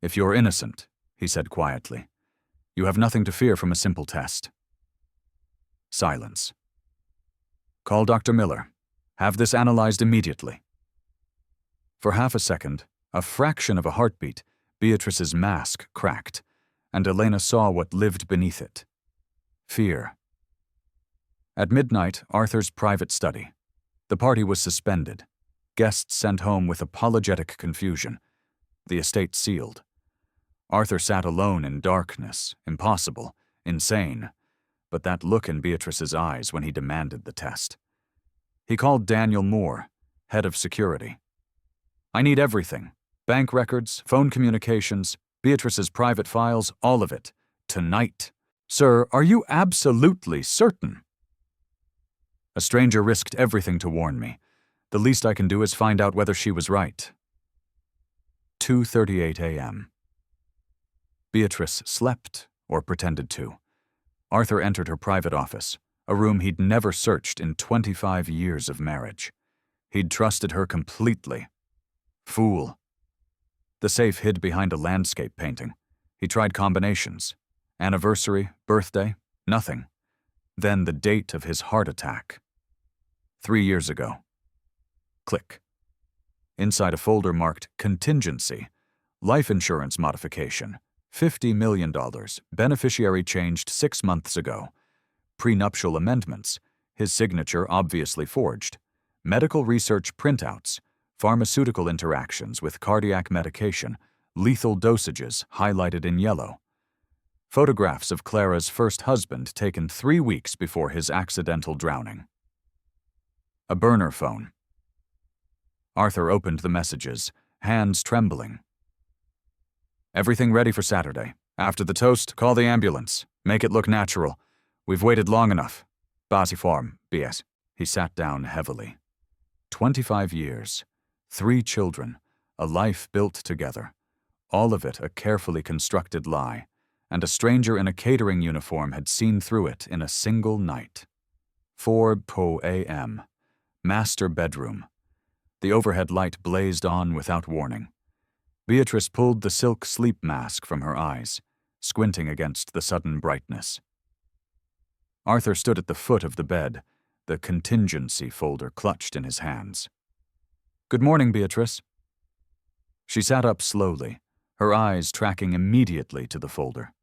"If you're innocent," he said quietly, "you have nothing to fear from a simple test." Silence. "Call Dr. Miller. Have this analyzed immediately." For half a second, a fraction of a heartbeat, Beatrice's mask cracked, and Elena saw what lived beneath it. Fear. At midnight, Arthur's private study. The party was suspended. Guests sent home with apologetic confusion. The estate sealed. Arthur sat alone in darkness, impossible, insane, but that look in Beatrice's eyes when he demanded the test. He called Daniel Moore, head of security. "I need everything. Bank records, phone communications, Beatrice's private files, all of it. Tonight. Sir, are you absolutely certain?" "A stranger risked everything to warn me. The least I can do is find out whether she was right." 2:38 a.m. Beatrice slept, or pretended to. Arthur entered her private office, a room he'd never searched in 25 years of marriage. He'd trusted her completely. Fool. The safe hid behind a landscape painting. He tried combinations. Anniversary, birthday, nothing. Then the date of his heart attack. 3 years ago. Click. Inside a folder marked Contingency. Life insurance modification. $50 million. Beneficiary changed 6 months ago. Prenuptial amendments. His signature obviously forged. Medical research printouts. Pharmaceutical interactions with cardiac medication. Lethal dosages highlighted in yellow. Photographs of Clara's first husband taken 3 weeks before his accidental drowning. A burner phone. Arthur opened the messages, hands trembling. Everything ready for Saturday. After the toast, call the ambulance. Make it look natural. We've waited long enough. Basi form, BS. He sat down heavily. 25 years, 3 children, a life built together. All of it a carefully constructed lie, and a stranger in a catering uniform had seen through it in a single night. 4 a.m. Master bedroom. The overhead light blazed on without warning. Beatrice pulled the silk sleep mask from her eyes, squinting against the sudden brightness. Arthur stood at the foot of the bed, the contingency folder clutched in his hands. "Good morning, Beatrice." She sat up slowly, her eyes tracking immediately to the folder.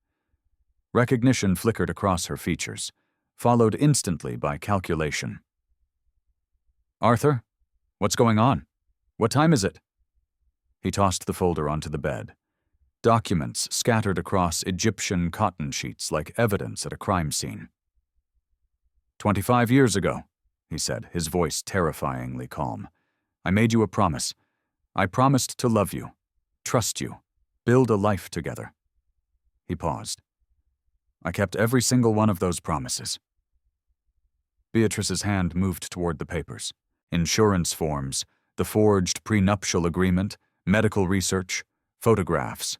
Recognition flickered across her features, followed instantly by calculation. "Arthur? What's going on? What time is it?" He tossed the folder onto the bed. Documents scattered across Egyptian cotton sheets like evidence at a crime scene. 25 years ago, he said, his voice terrifyingly calm. "I made you a promise. I promised to love you, trust you, build a life together." He paused. "I kept every single one of those promises." Beatrice's hand moved toward the papers. Insurance forms, the forged prenuptial agreement, medical research, photographs.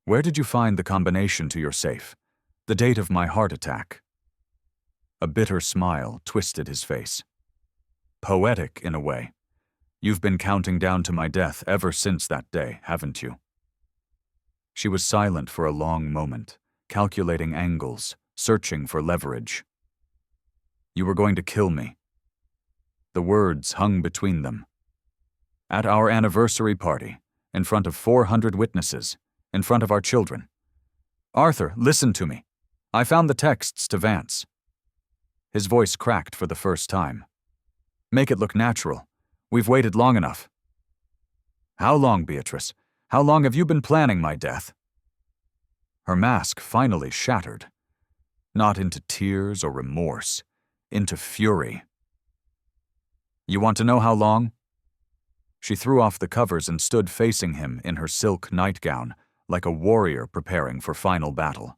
"Where did you find the combination to your safe? The date of my heart attack?" A bitter smile twisted his face. "Poetic, in a way. You've been counting down to my death ever since that day, haven't you?" She was silent for a long moment, calculating angles, searching for leverage. "You were going to kill me." The words hung between them. "At our anniversary party, in front of 400 witnesses, in front of our children. Arthur, listen to me. I found the texts to Vance." His voice cracked for the first time. "Make it look natural. We've waited long enough." "How long, Beatrice? How long have you been planning my death?" Her mask finally shattered. Not into tears or remorse, into fury. "You want to know how long?" She threw off the covers and stood facing him in her silk nightgown, like a warrior preparing for final battle.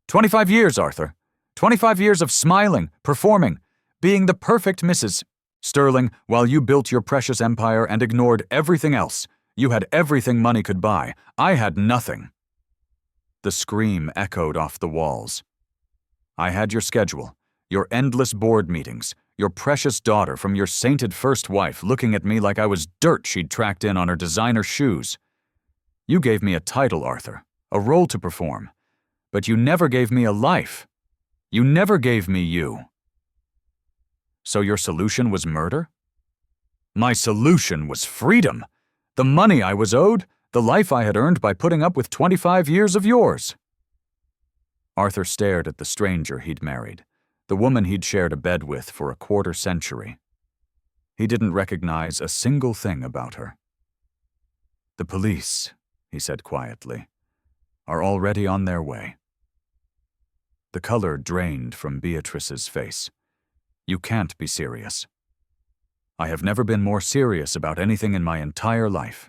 25 years, Arthur. 25 years of smiling, performing, being the perfect Mrs. Sterling, while you built your precious empire and ignored everything else. You had everything money could buy. I had nothing. The scream echoed off the walls. I had your schedule, your endless board meetings, your precious daughter from your sainted first wife looking at me like I was dirt she'd tracked in on her designer shoes. You gave me a title, Arthur, a role to perform, but you never gave me a life. You never gave me you. So your solution was murder? My solution was freedom. The money I was owed, the life I had earned by putting up with 25 years of yours. Arthur stared at the stranger he'd married, the woman he'd shared a bed with for a quarter century. He didn't recognize a single thing about her. The police, he said quietly, are already on their way. The color drained from Beatrice's face. You can't be serious. I have never been more serious about anything in my entire life.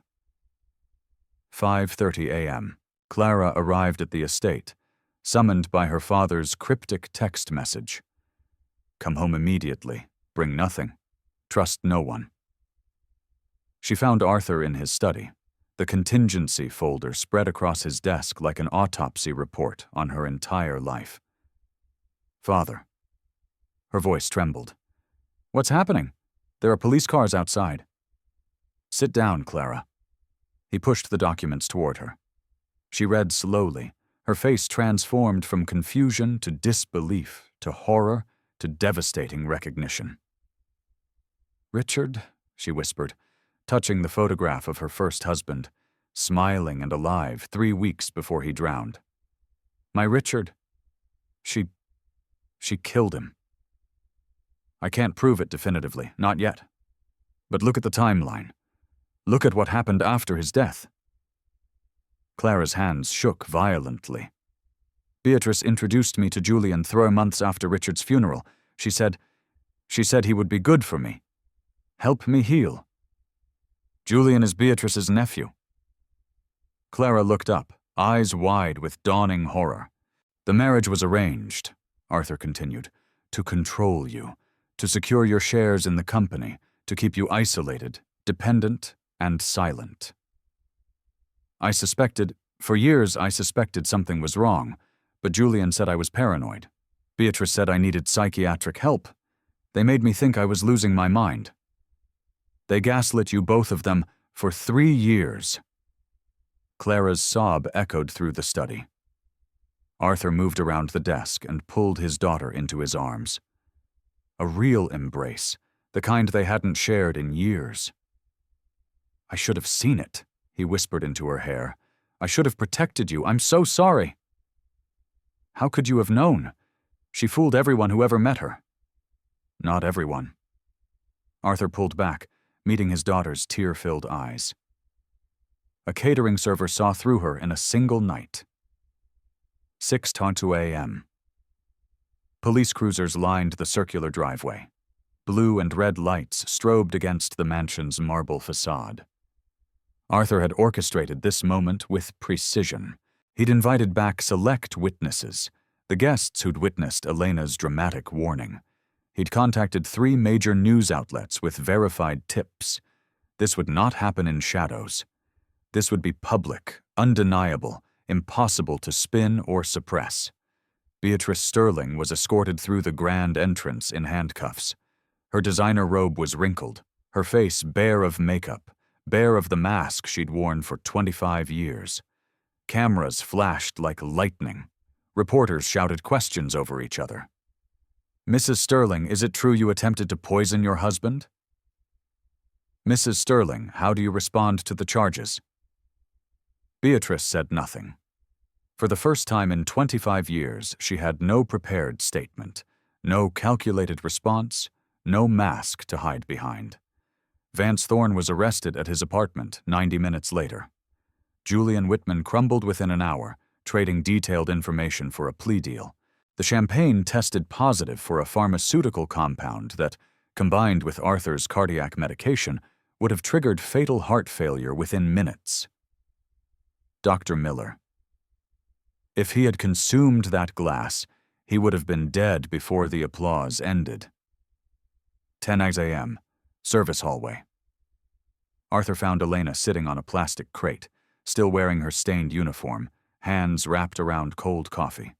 5:30 a.m. Clara arrived at the estate, summoned by her father's cryptic text message. Come home immediately. Bring nothing. Trust no one. She found Arthur in his study, the contingency folder spread across his desk like an autopsy report on her entire life. Father. Her voice trembled. What's happening? There are police cars outside. Sit down, Clara. He pushed the documents toward her. She read slowly, her face transformed from confusion to disbelief, to horror, to devastating recognition. "Richard," she whispered, touching the photograph of her first husband, smiling and alive 3 weeks before he drowned. "My Richard. She killed him. I can't prove it definitively, not yet. But look at the timeline. Look at what happened after his death." Clara's hands shook violently. "Beatrice introduced me to Julian 3 months after Richard's funeral. She said he would be good for me. Help me heal. Julian is Beatrice's nephew." Clara looked up, eyes wide with dawning horror. "The marriage was arranged," Arthur continued, "to control you, to secure your shares in the company, to keep you isolated, dependent, and silent. For years I suspected something was wrong, but Julian said I was paranoid. Beatrice said I needed psychiatric help. They made me think I was losing my mind. They gaslit you, both of them, for 3 years." Clara's sob echoed through the study. Arthur moved around the desk and pulled his daughter into his arms. A real embrace, the kind they hadn't shared in years. "I should have seen it," he whispered into her hair. "I should have protected you. I'm so sorry." "How could you have known? She fooled everyone who ever met her." "Not everyone." Arthur pulled back, meeting his daughter's tear-filled eyes. A catering server saw through her in a single night. 6:20 a.m. Police cruisers lined the circular driveway. Blue and red lights strobed against the mansion's marble facade. Arthur had orchestrated this moment with precision. He'd invited back select witnesses, the guests who'd witnessed Elena's dramatic warning. He'd contacted 3 major news outlets with verified tips. This would not happen in shadows. This would be public, undeniable, impossible to spin or suppress. Beatrice Sterling was escorted through the grand entrance in handcuffs. Her designer robe was wrinkled, her face bare of makeup, bare of the mask she'd worn for 25 years. Cameras flashed like lightning. Reporters shouted questions over each other. "Mrs. Sterling, is it true you attempted to poison your husband?" "Mrs. Sterling, how do you respond to the charges?" Beatrice said nothing. For the first time in 25 years, she had no prepared statement, no calculated response, no mask to hide behind. Vance Thorne was arrested at his apartment 90 minutes later. Julian Whitman crumbled within an hour, trading detailed information for a plea deal. The champagne tested positive for a pharmaceutical compound that, combined with Arthur's cardiac medication, would have triggered fatal heart failure within minutes. Dr. Miller. If he had consumed that glass, he would have been dead before the applause ended. 10 a.m. Service hallway. Arthur found Elena sitting on a plastic crate, still wearing her stained uniform, hands wrapped around cold coffee.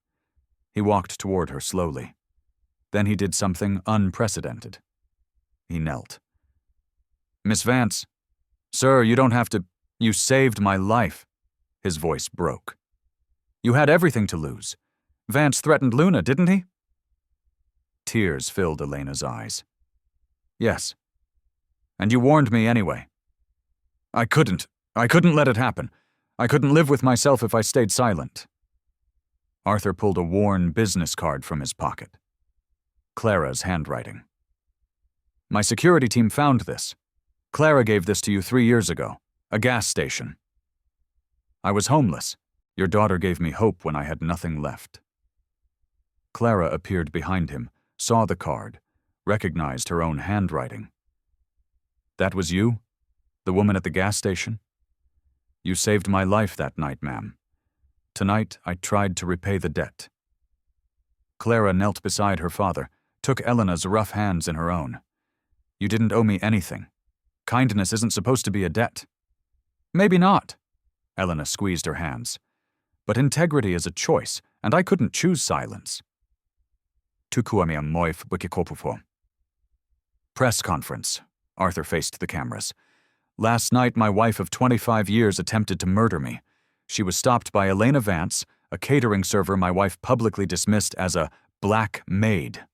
He walked toward her slowly. Then he did something unprecedented. He knelt. "Miss Vance, sir, you don't have to. You saved my life." His voice broke. "You had everything to lose. Vance threatened Luna, didn't he?" Tears filled Elena's eyes. "Yes. And you warned me anyway. I couldn't let it happen. I couldn't live with myself if I stayed silent." Arthur pulled a worn business card from his pocket. Clara's handwriting. "My security team found this. Clara gave this to you 3 years ago. A gas station. I was homeless. Your daughter gave me hope when I had nothing left." Clara appeared behind him, saw the card, recognized her own handwriting. "That was you? The woman at the gas station? You saved my life that night, ma'am. Tonight, I tried to repay the debt." Clara knelt beside her father, took Elena's rough hands in her own. "You didn't owe me anything. Kindness isn't supposed to be a debt." "Maybe not." Elena squeezed her hands. "But integrity is a choice, and I couldn't choose silence." Press conference. Arthur faced the cameras. Last night, my wife of 25 years attempted to murder me. She was stopped by Elena Vance, a catering server my wife publicly dismissed as a black maid."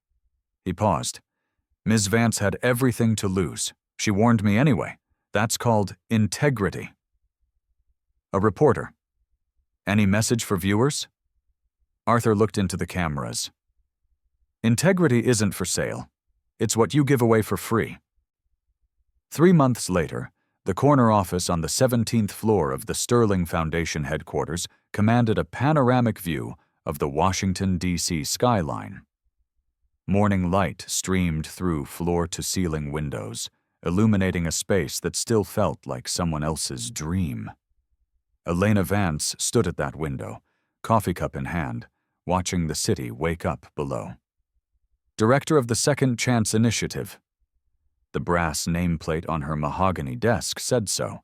He paused. "Ms. Vance had everything to lose. She warned me anyway. That's called integrity." A reporter. "Any message for viewers?" Arthur looked into the cameras. "Integrity isn't for sale. It's what you give away for free." 3 months later, the corner office on the 17th floor of the Sterling Foundation headquarters commanded a panoramic view of the Washington, D.C. skyline. Morning light streamed through floor-to-ceiling windows, illuminating a space that still felt like someone else's dream. Elena Vance stood at that window, coffee cup in hand, watching the city wake up below. Director of the Second Chance Initiative. The brass nameplate on her mahogany desk said so.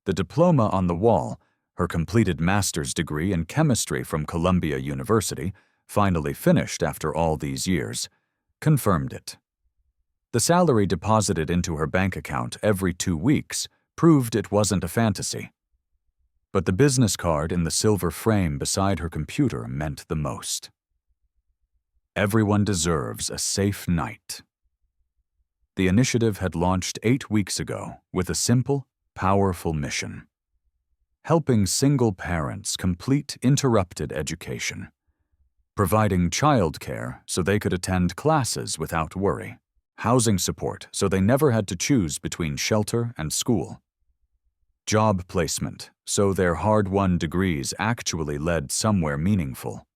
The diploma on the wall, her completed master's degree in chemistry from Columbia University, finally finished after all these years, confirmed it. The salary deposited into her bank account every 2 weeks proved it wasn't a fantasy. But the business card in the silver frame beside her computer meant the most. Everyone deserves a safe night. The initiative had launched 8 weeks ago with a simple, powerful mission: helping single parents complete interrupted education, providing childcare so they could attend classes without worry, housing support so they never had to choose between shelter and school, job placement so their hard-won degrees actually led somewhere meaningful.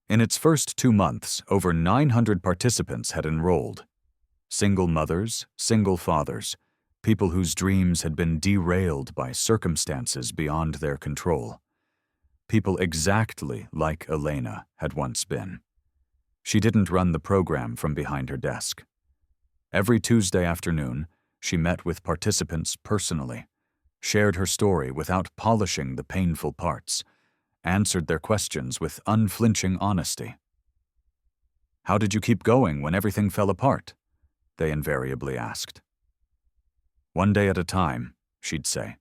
In its first 2 months, over 900 participants had enrolled. Single mothers, single fathers, people whose dreams had been derailed by circumstances beyond their control. People exactly like Elena had once been. She didn't run the program from behind her desk. Every Tuesday afternoon, she met with participants personally, shared her story without polishing the painful parts, answered their questions with unflinching honesty. "How did you keep going when everything fell apart?" they invariably asked. "One day at a time," she'd say.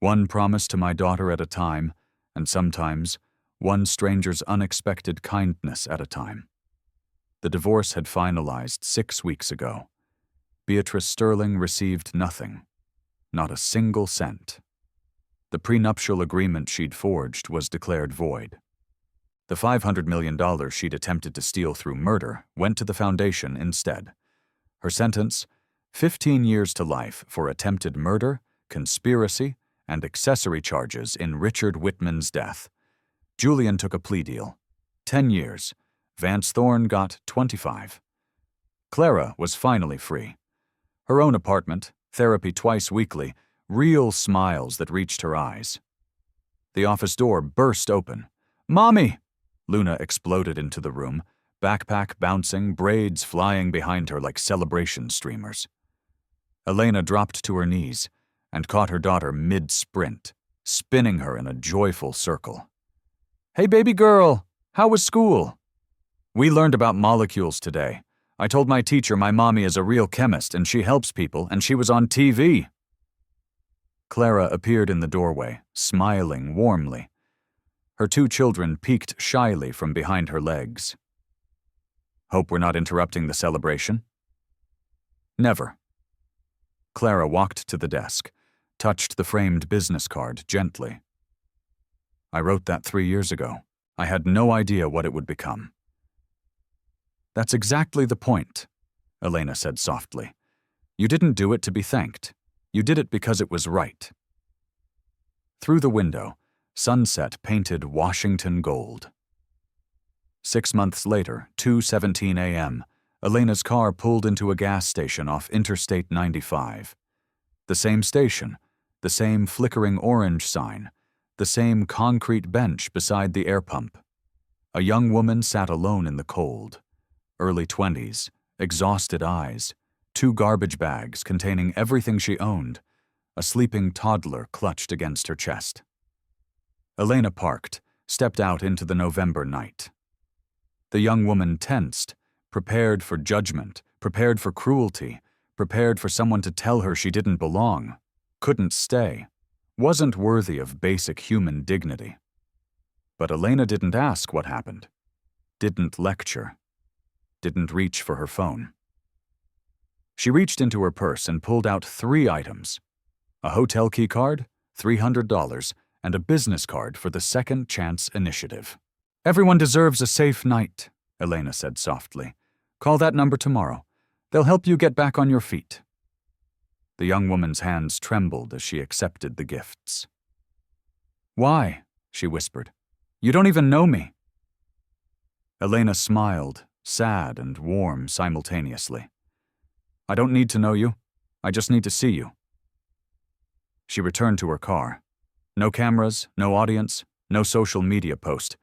"One promise to my daughter at a time, and sometimes one stranger's unexpected kindness at a time." The divorce had finalized 6 weeks ago. Beatrice Sterling received nothing, not a single cent. The prenuptial agreement she'd forged was declared void. The $500 million she'd attempted to steal through murder went to the foundation instead. Her sentence: 15 years to life for attempted murder, conspiracy, and accessory charges in Richard Whitman's death. Julian took a plea deal. 10 years. Vance Thorne got 25. Clara was finally free. Her own apartment, therapy twice weekly, real smiles that reached her eyes. The office door burst open. "Mommy!" Luna exploded into the room, backpack bouncing, braids flying behind her like celebration streamers. Elena dropped to her knees and caught her daughter mid-sprint, spinning her in a joyful circle. "Hey, baby girl, how was school?" "We learned about molecules today. I told my teacher my mommy is a real chemist and she helps people, and she was on TV." Clara appeared in the doorway, smiling warmly. Her 2 children peeked shyly from behind her legs. "Hope we're not interrupting the celebration?" "Never." Clara walked to the desk, touched the framed business card gently. "I wrote that 3 years ago. I had no idea what it would become." "That's exactly the point," Elena said softly. "You didn't do it to be thanked. You did it because it was right." Through the window, sunset painted Washington gold. 6 months later, 2:17 a.m., Elena's car pulled into a gas station off Interstate 95. The same station, the same flickering orange sign, the same concrete bench beside the air pump. A young woman sat alone in the cold. Early 20s, exhausted eyes, 2 garbage bags containing everything she owned, a sleeping toddler clutched against her chest. Elena parked, stepped out into the November night. The young woman tensed, prepared for judgment, prepared for cruelty, prepared for someone to tell her she didn't belong. couldn't stay, wasn't worthy of basic human dignity. But Elena didn't ask what happened, didn't lecture, didn't reach for her phone. She reached into her purse and pulled out 3 items: a hotel key card, $300, and a business card for the Second Chance Initiative. "Everyone deserves a safe night," Elena said softly. "Call that number tomorrow. They'll help you get back on your feet." The young woman's hands trembled as she accepted the gifts. "Why?" she whispered. "You don't even know me." Elena smiled, sad and warm simultaneously. "I don't need to know you. I just need to see you." She returned to her car. No cameras, no audience, no social media post.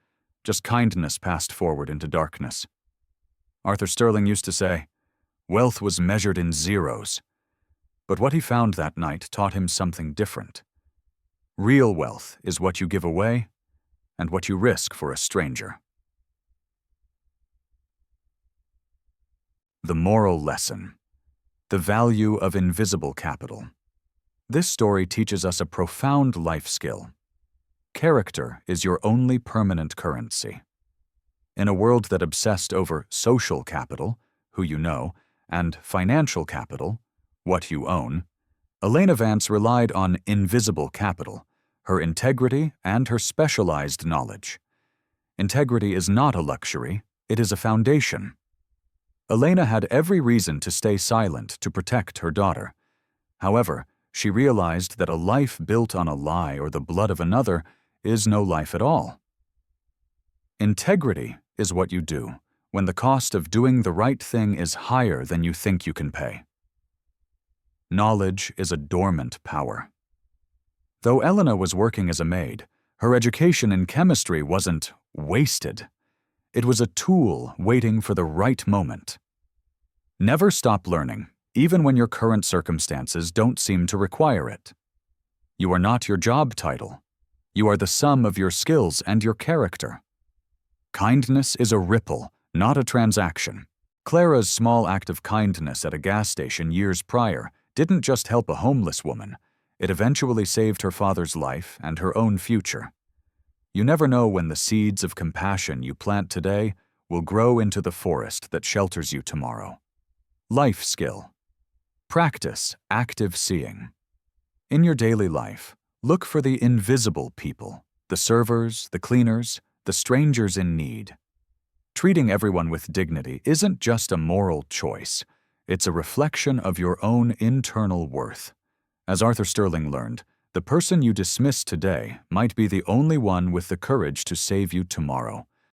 Just kindness passed forward into darkness. Arthur Sterling used to say, "Wealth was measured in zeros." But what he found that night taught him something different. Real wealth is what you give away and what you risk for a stranger. The moral lesson. The value of invisible capital. This story teaches us a profound life skill. Character is your only permanent currency. In a world that obsessed over social capital, who you know, and financial capital, what you own, Elena Vance relied on invisible capital, her integrity and her specialized knowledge. Integrity is not a luxury, it is a foundation. Elena had every reason to stay silent to protect her daughter. However, she realized that a life built on a lie or the blood of another is no life at all. Integrity is what you do when the cost of doing the right thing is higher than you think you can pay. Knowledge is a dormant power. Though Elena was working as a maid, her education in chemistry wasn't wasted. It was a tool waiting for the right moment. Never stop learning, even when your current circumstances don't seem to require it. You are not your job title. You are the sum of your skills and your character. Kindness is a ripple, not a transaction. Clara's small act of kindness at a gas station years prior didn't just help a homeless woman. It eventually saved her father's life and her own future. You never know when the seeds of compassion you plant today will grow into the forest that shelters you tomorrow. Life skill. Practice active seeing. In your daily life, look for the invisible people, the servers, the cleaners, the strangers in need. Treating everyone with dignity isn't just a moral choice, it's a reflection of your own internal worth. As Arthur Sterling learned, the person you dismiss today might be the only one with the courage to save you tomorrow.